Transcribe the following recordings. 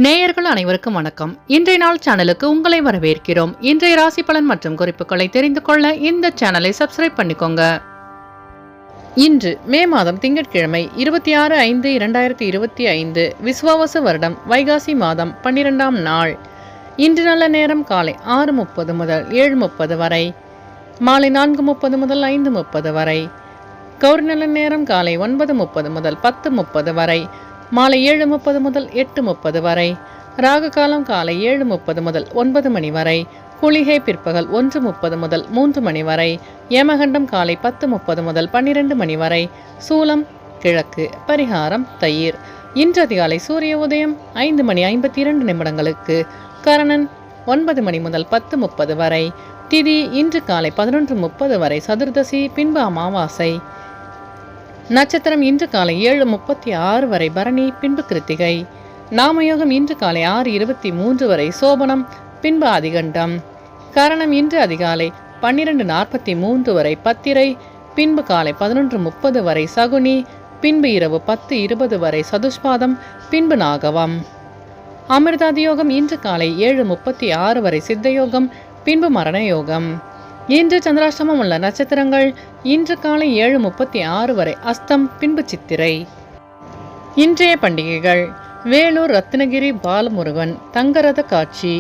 நேயர்கள் அனைவருக்கும் வணக்கம். இன்றைய நாள் சேனலுக்கு உங்களை வரவேற்கிறோம். இன்றைய ராசி பலன் மற்றும் குறிப்புகளை தெரிந்து கொள்ள இந்த சேனலை சப்ஸ்கிரைப் பண்ணிக்கோங்க. இன்று மே மாதம் திங்கட்கிழமை 26/5/2025 விசுவாவசு வருடம் வைகாசி மாதம் 12ஆம் நாள். இன்று நல்ல நேரம் காலை 6:30 முதல் 7:30 வரை, மாலை 4:30 முதல் 5:30 வரை. கௌரி நல்ல நேரம் காலை 9:30 முதல் 10:30 வரை, மாலை 7:30 முதல் 8:30 வரை. ராகு காலம் காலை 7:30 முதல் 9 மணி வரை. குளிகை பிற்பகல் 1:30 முதல் 3 மணி வரை. யமகண்டம் காலை 10:30 முதல் 12 மணி வரை. சூலம் கிழக்கு. பரிகாரம் தயிர். இன்று அதிகாலை சூரிய உதயம் 5:52 கரணன் 9 மணி முதல் 10:30 வரை. திதி இன்று காலை 11:30 வரை. சதுர்தசி பின்பு அமாவாசை. நட்சத்திரம் இன்று காலை 7:36 வரை பரணி பின்பு கிருத்திகை. நாமயோகம் இன்று காலை 6:23 வரை சோபனம் பின்பு அதிகண்டம். கரணம் இன்று அதிகாலை 12:43 வரை பத்திரை பின்பு காலை 11:30 வரை சகுனி பின்பு இரவு 10:20 வரை சதுஷ்பாதம் பின்பு நாகவம். அமிர்தாதியோகம் இன்று காலை 7:36 வரை சித்தயோகம் பின்பு மரணயோகம். இன்று சந்திராஷ்டமம் உள்ள நட்சத்திரங்கள் இன்று காலை 7:36 வரை அஸ்தம் பின்பு சித்திரை. இன்றைய பண்டிகைகள்: வேலூர் ரத்னகிரி பாலமுருகன் தங்கரத காட்சி,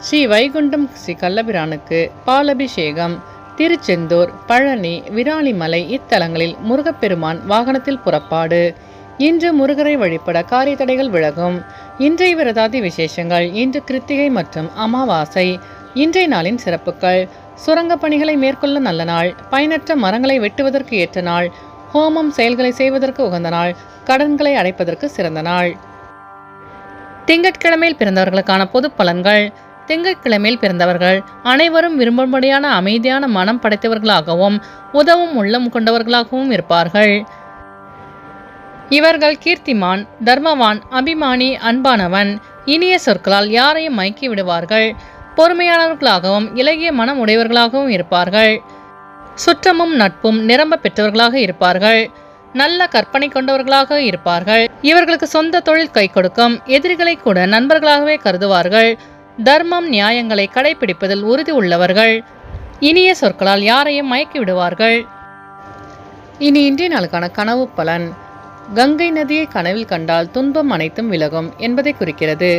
ஸ்ரீ வைகுண்டம் ஸ்ரீ கள்ளபிரானுக்கு பாலபிஷேகம், திருச்செந்தூர், பழனி, விராலிமலை இத்தலங்களில் முருகப்பெருமான் வாகனத்தில் புறப்பாடு. இன்று முருகரை வழிபட காரிய தடைகள் விலகும். இன்றைய விரதாதி விசேஷங்கள்: இன்று கிருத்திகை மற்றும் அமாவாசை. இன்றைய நாளின் சிறப்புகள்: சுரங்க பணிகளை மேற்கொள்ள நல்ல நாள், பயனற்ற மரங்களை வெட்டுவதற்கு ஏற்ற நாள், ஹோமம் செயல்களை செய்வதற்கு உகந்த நாள், கடன்களை அடைப்பதற்கு சிறந்த நாள். திங்கட்கிழமையில் பிறந்தவர்களுக்கான பொது பலன்கள்: திங்கட்கிழமையில் பிறந்தவர்கள் அனைவரும் விரும்பும்படியான அமைதியான மனம் படைத்தவர்களாகவும் உதவும் உள்ளம் கொண்டவர்களாகவும் இருப்பார்கள். இவர்கள் கீர்த்திமான், தர்மவான், அபிமானி, அன்பானவன், இனிய சொற்களால் யாரையும் மயக்கி விடுவார்கள். பொறுமையானவர்களாகவும் இலகிய மனம் உடையவர்களாகவும் இருப்பார்கள். சுற்றமும் நட்பும் நிரம்ப பெற்றவர்களாக இருப்பார்கள். நல்ல கற்பனை கொண்டவர்களாக இருப்பார்கள். இவர்களுக்கு சொந்த தொழில் கை கொடுக்கும். எதிரிகளை கூட நண்பர்களாகவே கருதுவார்கள். தர்மம் நியாயங்களை கடைபிடிப்பதில் உறுதி உள்ளவர்கள். இனிய சொற்களால் யாரையும் மயக்கி விடுவார்கள். இனி இன்றைய நாளுக்கான கனவு பலன்: கங்கை நதியை கனவில் கண்டால் துன்பம் அனைத்தும் விலகும் என்பதை குறிக்கிறது.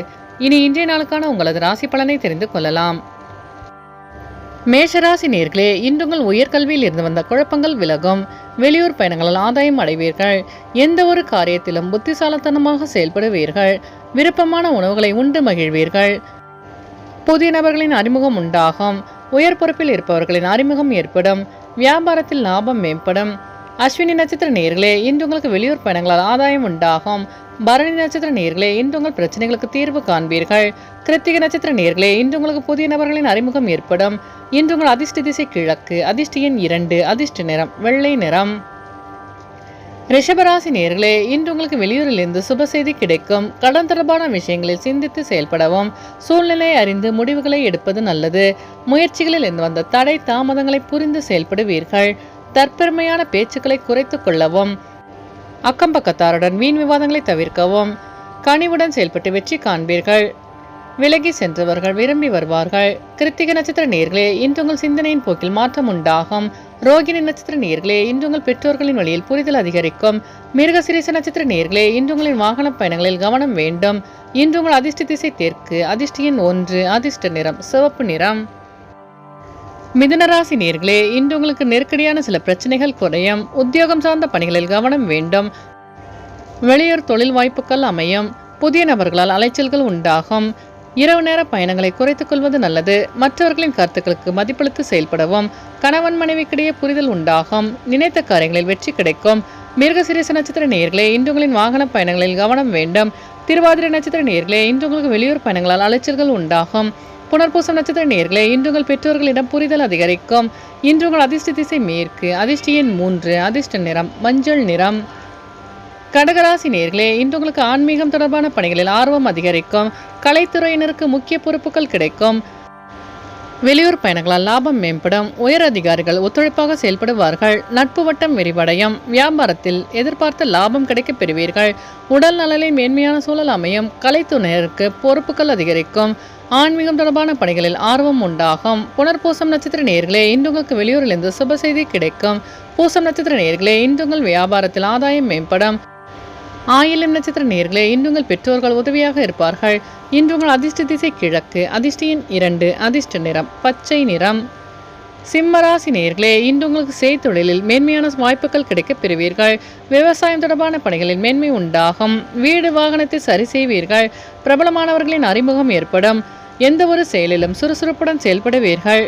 இனி இன்றைய நாளுக்கான உங்களது ராசி பலனை தெரிந்து கொள்ளலாம். மேஷராசி நேர்களே, இன்று உங்கள் உயர்கல்வியில் இருந்து வந்த குழப்பங்கள் விலகும். வெளியூர் பயணங்களால் ஆதாயம் அடைவீர்கள். எந்த ஒரு காரியத்திலும் புத்திசாலித்தனமாக செயல்படுவீர்கள். விருப்பமான உணவுகளை உண்டு மகிழ்வீர்கள். புதிய நபர்களின் அறிமுகம் உண்டாகும். உயர் பொறுப்பில் இருப்பவர்களின் அறிமுகம் ஏற்படும். வியாபாரத்தில் லாபம் மேம்படும். அஸ்வினி நட்சத்திர நேர்களே, இன்று உங்களுக்கு வெளியூர் பயணங்களால் ஆதாயம் உண்டாகும். பரணி நட்சத்திர நேர்களே, இன்று உங்கள் பிரச்சனைகளுக்கு தீர்வு காண்பீர்கள். கிருத்திகை நட்சத்திர நேர்களே, இன்று உங்களுக்கு புதிய நபர்களின் அறிமுகம் ஏற்படும். இன்று உங்கள் அதிர்ஷ்ட திசை கிழக்கு. அதிர்ஷ்ட எண் 2. அதிர்ஷ்ட நிறம் வெள்ளை நிறம். ரிஷபராசி நேர்களே, இன்று உங்களுக்கு வெளியூரிலிருந்து சுப செய்தி கிடைக்கும். கடன் தொடர்பான விஷயங்களில் சிந்தித்து செயல்படவும், சூழ்நிலையை அறிந்து முடிவுகளை எடுப்பது நல்லது. முயற்சிகளில் இருந்து வந்த தடை தாமதங்களை புரிந்து செயல்படுவீர்கள். தற்பெருமையான பேச்சுக்களை குறைத்துக் கொள்ளவும், அக்கம்பக்கத்தாருடன் வீண் விவாதங்களை தவிர்க்கவும். கனிவுடன் செயல்பட்டு வெற்றி காண்பீர்கள். விலகி சென்றவர்கள் விரும்பி வருவார்கள். கிருத்திகை நட்சத்திர நேர்களே, இன்று உங்கள் சிந்தனையின் போக்கில் மாற்றம் உண்டாகும். ரோகிணி நட்சத்திர நேர்களே, இன்று உங்கள் பெற்றோர்களின் வழியில் புரிதல் அதிகரிக்கும். மிருகசிரீச நட்சத்திர நேர்களே, இன்று உங்களின் வாகன பயணங்களில் கவனம் வேண்டும். இன்று உங்கள் அதிர்ஷ்ட திசை தெற்கு. அதிர்ஷ்ட எண் 1. அதிர்ஷ்ட நிறம் சிவப்பு நிறம். மிதுனராசி நேர்களே, இன்று உங்களுக்கு நெருக்கடியான சில பிரச்சனைகள் குறையும். உத்தியோகம் சார்ந்த பணிகளில் கவனம் வேண்டும். வெளியூர் தொழில் வாய்ப்புகள் அமையும். புதிய நபர்களால் அலைச்சல்கள் உண்டாகும். இரவு நேர பயணங்களை குறைத்துக் கொள்வது நல்லது. மற்றவர்களின் கருத்துக்களுக்கு மதிப்பளித்து செயல்படவும். கணவன் மனைவிக்கிடையே புரிதல் உண்டாகும். நினைத்த காரியங்களில் வெற்றி கிடைக்கும். மிருகசிரீச நட்சத்திர நேர்களே, இன்று உங்களின் வாகன பயணங்களில் கவனம் வேண்டும். திருவாதிரை நட்சத்திர நேர்களே, இன்று உங்களுக்கு வெளியூர் பயணங்களால் அலைச்சல்கள் உண்டாகும். புனர்பூசம் நட்சத்திர நேர்களே, இன்று உங்கள் பெற்றோர்களிடம் புரிதல் அதிகரிக்கும். இன்று உங்கள் அதிர்ஷ்ட திசை மேற்கு. அதிர்ஷ்ட எண் 3. அதிர்ஷ்ட நிறம் மஞ்சள் நிறம். கடகராசி நேர்களே, இன்று உங்களுக்கு ஆன்மீகம் தொடர்பான பணிகளில் ஆர்வம் அதிகரிக்கும். கலைத்துறையினருக்கு முக்கிய பொறுப்புகள் கிடைக்கும். வெளியூர் பயணங்களால் லாபம் மேம்படும். உயர் அதிகாரிகள் ஒத்துழைப்பாக செயல்படுவார்கள். நட்பு வட்டம் விரிவடையும். வியாபாரத்தில் எதிர்பார்த்த லாபம் கிடைக்கப் பெறுவீர்கள். உடல் நலனில் மேன்மையான சூழல் அமையும். கலைத்துறையினருக்கு பொறுப்புகள் அதிகரிக்கும். ஆன்மீகம் தொடர்பான பணிகளில் ஆர்வம் உண்டாகும். புனர்பூசம் நட்சத்திர நேயர்களே, இன்று உங்களுக்கு வெளியூரிலிருந்து சுப செய்தி கிடைக்கும். பூசம் நட்சத்திர நேயர்களே, இன்று உங்கள் வியாபாரத்தில் ஆதாயம் மேம்படும். ஆயில்யம் நட்சத்திர நேயர்களே, இன்று உங்கள் பெற்றோர்கள் உதவியாக இருப்பார்கள். இன்று உங்கள் அதிர்ஷ்ட திசை கிழக்கு. அதிர்ஷ்ட எண் 2. அதிர்ஷ்ட நிறம் பச்சை நிறம். சிம்மராசி நேயர்களே, இன்று உங்களுக்கு செய்தொழிலில் மேன்மையான வாய்ப்புகள் கிடைக்கப் பெறுவீர்கள். விவசாயம் தொடர்பான பணிகளில் மேன்மை உண்டாகும். வீடு வாகனத்தை சரி செய்வீர்கள். பிரபலமானவர்களின் அறிமுகம் ஏற்படும். எந்த ஒரு செயலிலும் சுறுசுறுப்புடன் செயல்படுவீர்கள்.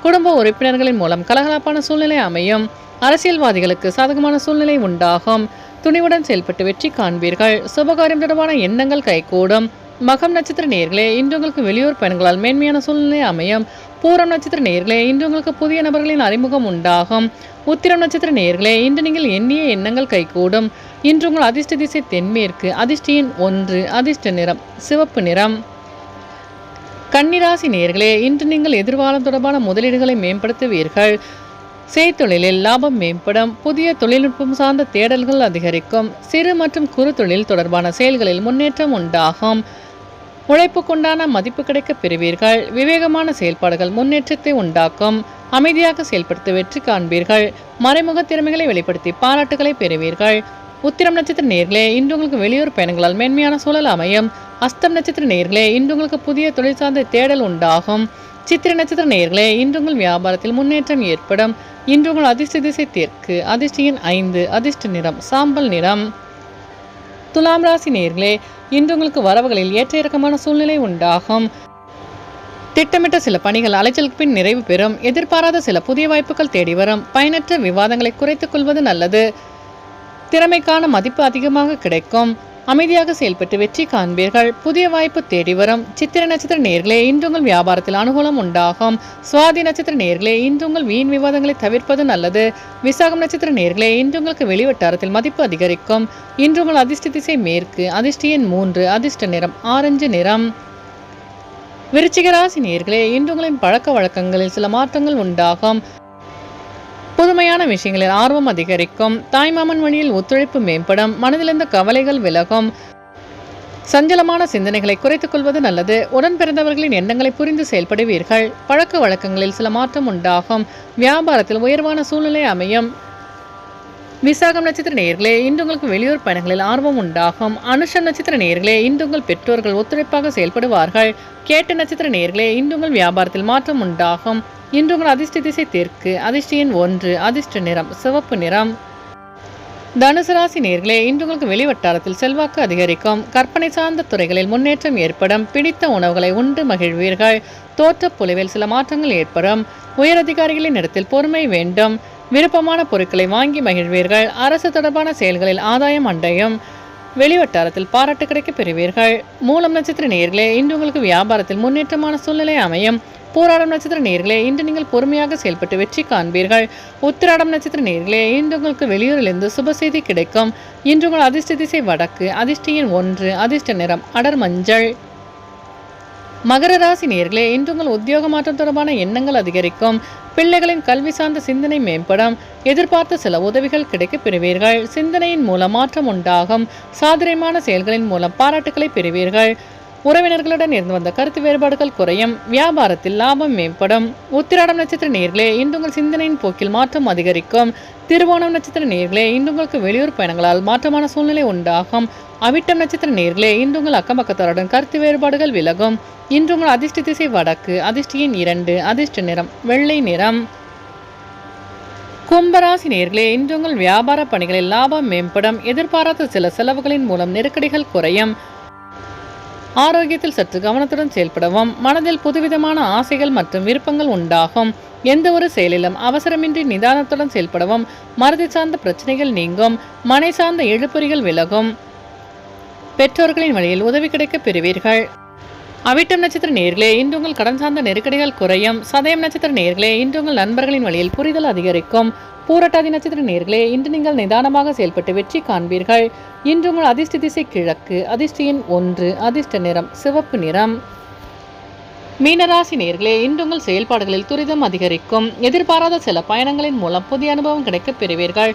குடும்ப உறுப்பினர்களின் மூலம் கலகலப்பான சூழ்நிலை அமையும். அரசியல்வாதிகளுக்கு சாதகமான சூழ்நிலை உண்டாகும். துணிவுடன் செயல்பட்டு வெற்றி காண்பீர்கள். சுபகாரியம் தொடர்பான எண்ணங்கள் கைகூடும். மகம் நட்சத்திர நேயர்களே, இன்று உங்களுக்கு வெளியூர் பயணங்களால் மேன்மையான சூழ்நிலை அமையும். பூரம் நட்சத்திர நேயர்களே, இன்று உங்களுக்கு புதிய நபர்களின் அறிமுகம் உண்டாகும். உத்திரம் நட்சத்திர நேயர்களே, இன்று நீங்கள் எண்ணிய எண்ணங்கள் கைகூடும். இன்று உங்கள் அதிர்ஷ்ட திசை தென்மேற்கு. அதிர்ஷ்ட எண் 1. அதிர்ஷ்ட நிறம் சிவப்பு நிறம். கன்னிராசி நேயர்களே, இன்று நீங்கள் எதிர்காலம் தொடர்பான முதலீடுகளை மேம்படுத்துவீர்கள். செய்தொழிலில் லாபம் மேம்படும். புதிய தொழில்நுட்பம் சார்ந்த தேடல்கள் அதிகரிக்கும். சிறு மற்றும் குறு தொழில் தொடர்பான செயல்களில் முன்னேற்றம் உண்டாகும். உழைப்புக்குண்டான மதிப்பு கிடைக்கப் பெறுவீர்கள். விவேகமான செயல்பாடுகள் முன்னேற்றத்தை உண்டாக்கும். அமைதியாக செயல்படுத்த வெற்றி காண்பீர்கள். மறைமுக திறமைகளை வெளிப்படுத்தி பாராட்டுகளை பெறுவீர்கள். உத்திரம் நட்சத்திர நேயர்களே, இன்று உங்களுக்கு வெளியூர் பயணங்களால் மேன்மையான சூழல் அமையும். அஸ்தம் நட்சத்திர நேயர்களே, இன்று உங்களுக்கு புதிய தொழில் சார்ந்த தேடல் உண்டாகும். சித்திர நட்சத்திர நேயர்களே, இன்று உங்கள் வியாபாரத்தில் முன்னேற்றம் ஏற்படும். இன்று உங்கள் அதிர்ஷ்ட திசை தெற்கு. அதிர்ஷ்ட எண் 5. அதிர்ஷ்ட நிறம் சாம்பல் நிறம். துலாம் ராசி நேயர்களே, இன்று உங்களுக்கு வரவுகளில் ஏற்ற இறக்கமான சூழ்நிலை உண்டாகும். திட்டமிட்ட சில பணிகள் அலைச்சலுக்கு பின் நிறைவு பெறும். எதிர்பாராத சில புதிய வாய்ப்புகள் தேடி வரும். பயனற்ற விவாதங்களை குறைத்துக் கொள்வது நல்லது. திறமைக்கான மதிப்பு அதிகமாக கிடைக்கும். அமைதியாக செயல்பட்டு வெற்றி காண்பீர்கள். புதிய வாய்ப்பு தேடி வரும். சித்திர நட்சத்திர நேயர்களே, இன்று உங்கள் வியாபாரத்தில் அனுகூலம் உண்டாகும். சுவாதி நட்சத்திர நேயர்களே, இன்று உங்கள் வீண் விவாதங்களை தவிர்ப்பது நல்லது. விசாகம் நட்சத்திர நேயர்களே, இன்று உங்களுக்கு வெளிவட்டாரத்தில் மதிப்பு அதிகரிக்கும். இன்று உங்கள் அதிர்ஷ்ட திசை மேற்கு. அதிர்ஷ்ட எண் 3. அதிர்ஷ்ட நிறம் ஆரஞ்சு நிறம். விருச்சிக ராசி நேயர்களே, இன்று உங்களின் பழக்க வழக்கங்களில் சில மாற்றங்கள் உண்டாகும். புதுமையான விஷயங்களில் ஆர்வம் அதிகரிக்கும். தாய்மாமன் வழியில் ஒத்துழைப்பு மேம்படும். மனதிலிருந்த கவலைகள் விலகும். சஞ்சலமான சிந்தனைகளை குறைத்துக் கொள்வது நல்லது. உடன் பிறந்தவர்களின் எண்ணங்களை புரிந்து செயல்படுவீர்கள். பழக்க வழக்கங்களில் சில மாற்றம் உண்டாகும். வியாபாரத்தில் உயர்வான சூழ்நிலை அமையும். விசாகம் நட்சத்திர நேயர்களே, இன்று உங்களுக்கு வெளியூர் பயணங்களில் ஆர்வம் உண்டாகும். அனுஷம் நட்சத்திர நேயர்களே, இன்று உங்கள் பெற்றோர்கள் ஒத்துழைப்பாக செயல்படுவார்கள். கேட்ட நட்சத்திர நேயர்களே, இன்று உங்கள் வியாபாரத்தில் மாற்றம் உண்டாகும். இன்று உங்கள் அதிர்ஷ்ட திசை தெற்கு. அதிர்ஷ்ட எண் 1. அதிர்ஷ்ட நிறம் சிவப்பு நிறம். தனுசு ராசி நேயர்களே, இன்று உங்களுக்கு வெளிவட்டாரத்தில் செல்வாக்கு அதிகரிக்கும். கற்பனை சார்ந்த துறைகளில் முன்னேற்றம் ஏற்படும். பிடித்த உணவுகளை உண்டு மகிழ்வீர்கள். தோற்றப் பொலிவில் சில மாற்றங்கள் ஏற்படும். உயரதிகாரிகளின் இடத்தில் பொறுமை வேண்டும். விருப்பமான பொருட்களை வாங்கி மகிழ்வீர்கள். அரசு தொடர்பான செயல்களில் ஆதாயம் அடையும். வெளிவட்டாரத்தில் பாராட்டு கிடைக்கப் பெறுவீர்கள். மூலம் நட்சத்திர நேயர்களே, இன்று உங்களுக்கு வியாபாரத்தில் முன்னேற்றமான சூழ்நிலை அமையும். பூராடம் நட்சத்திர நேயர்களே, இன்று நீங்கள் பொறுமையாக செயல்பட்டு வெற்றி காண்பீர்கள். உத்திராடம் நட்சத்திர நேயர்களே, இன்று உங்களுக்கு வெளியூரிலிருந்து சுப செய்தி கிடைக்கும். இன்று உங்கள் அதிர்ஷ்ட திசை வடக்கு. அதிர்ஷ்ட எண் 1. அதிர்ஷ்ட நிறம் அடர் மஞ்சள். மகர ராசி நேயர்களே, இன்று உங்கள் உத்தியோக மாற்றம் தொடர்பான எண்ணங்கள் அதிகரிக்கும். பிள்ளைகளின் கல்வி சார்ந்த சிந்தனை மேம்படும். எதிர்பார்த்த சில உதவிகள் கிடைக்கப் பெறுவீர்கள். சிந்தனையின் மூலம் மாற்றம் உண்டாகும். சாதுரியமான செயல்களின் மூலம் பாராட்டுகளை பெறுவீர்கள். உறவினர்களுடன் இருந்து வந்த கருத்து வேறுபாடுகள் குறையும். வியாபாரத்தில் லாபம் மேம்படும். உத்திராடம் நட்சத்திர நேயர்களே, இன்று உங்கள் சிந்தனையின் போக்கில் மாற்றம் அதிகரிக்கும். திருவோணம் நட்சத்திர நேயர்களே, இன்று உங்களுக்கு வெளியூர் பயணங்களால் மாற்றமான சூழ்நிலை உண்டாகும். அவிட்டம் நட்சத்திர நேயர்களே, இன்று உங்கள் அக்கம்பக்கத்தாருடன் கருத்து வேறுபாடுகள் விலகும். இன்று உங்கள் அதிர்ஷ்ட திசை வடக்கு. அதிர்ஷ்ட எண் 2. அதிர்ஷ்ட நிறம் வெள்ளை நிறம். கும்பராசி நேயர்களே, இன்று உங்கள் வியாபார பணிகளில் லாபம் மேம்படும். எதிர்பாராத சில செலவுகளின் மூலம் நெருக்கடிகள் குறையும். ஆரோக்கியத்தில் சற்று கவனத்துடன் செயல்படவும். மனதில் புதுவிதமான ஆசைகள் மற்றும் விருப்பங்கள் உண்டாகும். எந்த ஒரு செயலிலும் அவசரமின்றி நிதானத்துடன் செயல்படவும். மறதி சார்ந்த பிரச்சனைகள் நீங்கும். மனை சார்ந்த இழுபறிகள் விலகும். பெற்றோர்களின் வழியில் உதவி கிடைக்கப் பெறுவீர்கள். அவிட்டம் நட்சத்திர நேயர்களே, இன்று உங்கள் கடன் சார்ந்த நெருக்கடிகள் குறையும். சதயம் நட்சத்திர நேயர்களே, இன்று உங்கள் நண்பர்களின் வழியில் புரிதல் அதிகரிக்கும். பூரட்டாதி நட்சத்திர நேயர்களே, இன்று நீங்கள் நிதானமாக செயல்பட்டு வெற்றி காண்பீர்கள். இன்று உங்கள் அதிர்ஷ்ட திசை கிழக்கு. அதிர்ஷ்ட எண் 1. அதிர்ஷ்ட நிறம் சிவப்பு நிறம். மீனராசி நேயர்களே, இன்று உங்கள் செயல்பாடுகளில் துரிதம் அதிகரிக்கும். எதிர்பாராத சில பயணங்களின் மூலம் புதிய அனுபவம் கிடைக்கப் பெறுவீர்கள்.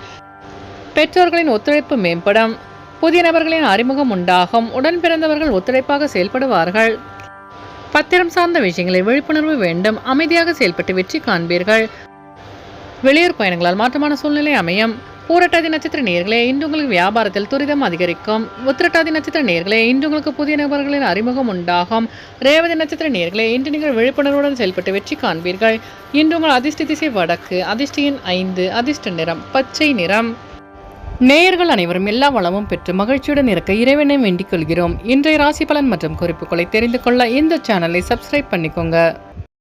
பெற்றோர்களின் ஒத்துழைப்பு மேம்படும். புதிய நபர்களின் அறிமுகம் உண்டாகும். உடன் பிறந்தவர்கள் ஒத்துழைப்பாக செயல்படுவார்கள். பத்திரம் சார்ந்த விஷயங்களில் விழிப்புணர்வு வேண்டும். அமைதியாக செயல்பட்டு வெற்றி காண்பீர்கள். வெளியூர் பயணங்களால் மாற்றமான சூழ்நிலை அமையும். பூரட்டாதி நட்சத்திர நேயர்களே, இன்று உங்களுக்கு வியாபாரத்தில் துரிதம் அதிகரிக்கும். உத்திரட்டாதி நட்சத்திர நேயர்களே, இன்று உங்களுக்கு புதிய நபர்களின் அறிமுகம் உண்டாகும். ரேவதி நட்சத்திர நேயர்களே, இன்று நீங்கள் விழிப்புணர்வுடன் செயல்பட்டு வெற்றி காண்பீர்கள். இன்று உங்கள் அதிர்ஷ்ட திசை வடக்கு. அதிர்ஷ்ட எண் 5. அதிர்ஷ்ட நிறம் பச்சை நிறம். நேயர்கள் அனைவரும் எல்லா வளமும் பெற்று மகிழ்ச்சியுடன் இருக்க இறைவனை வேண்டிக் கொள்கிறோம். இன்றைய ராசி பலன் மற்றும் குறிப்புகளை தெரிந்து கொள்ள இந்த சேனலை சப்ஸ்கிரைப் பண்ணிக்கோங்க.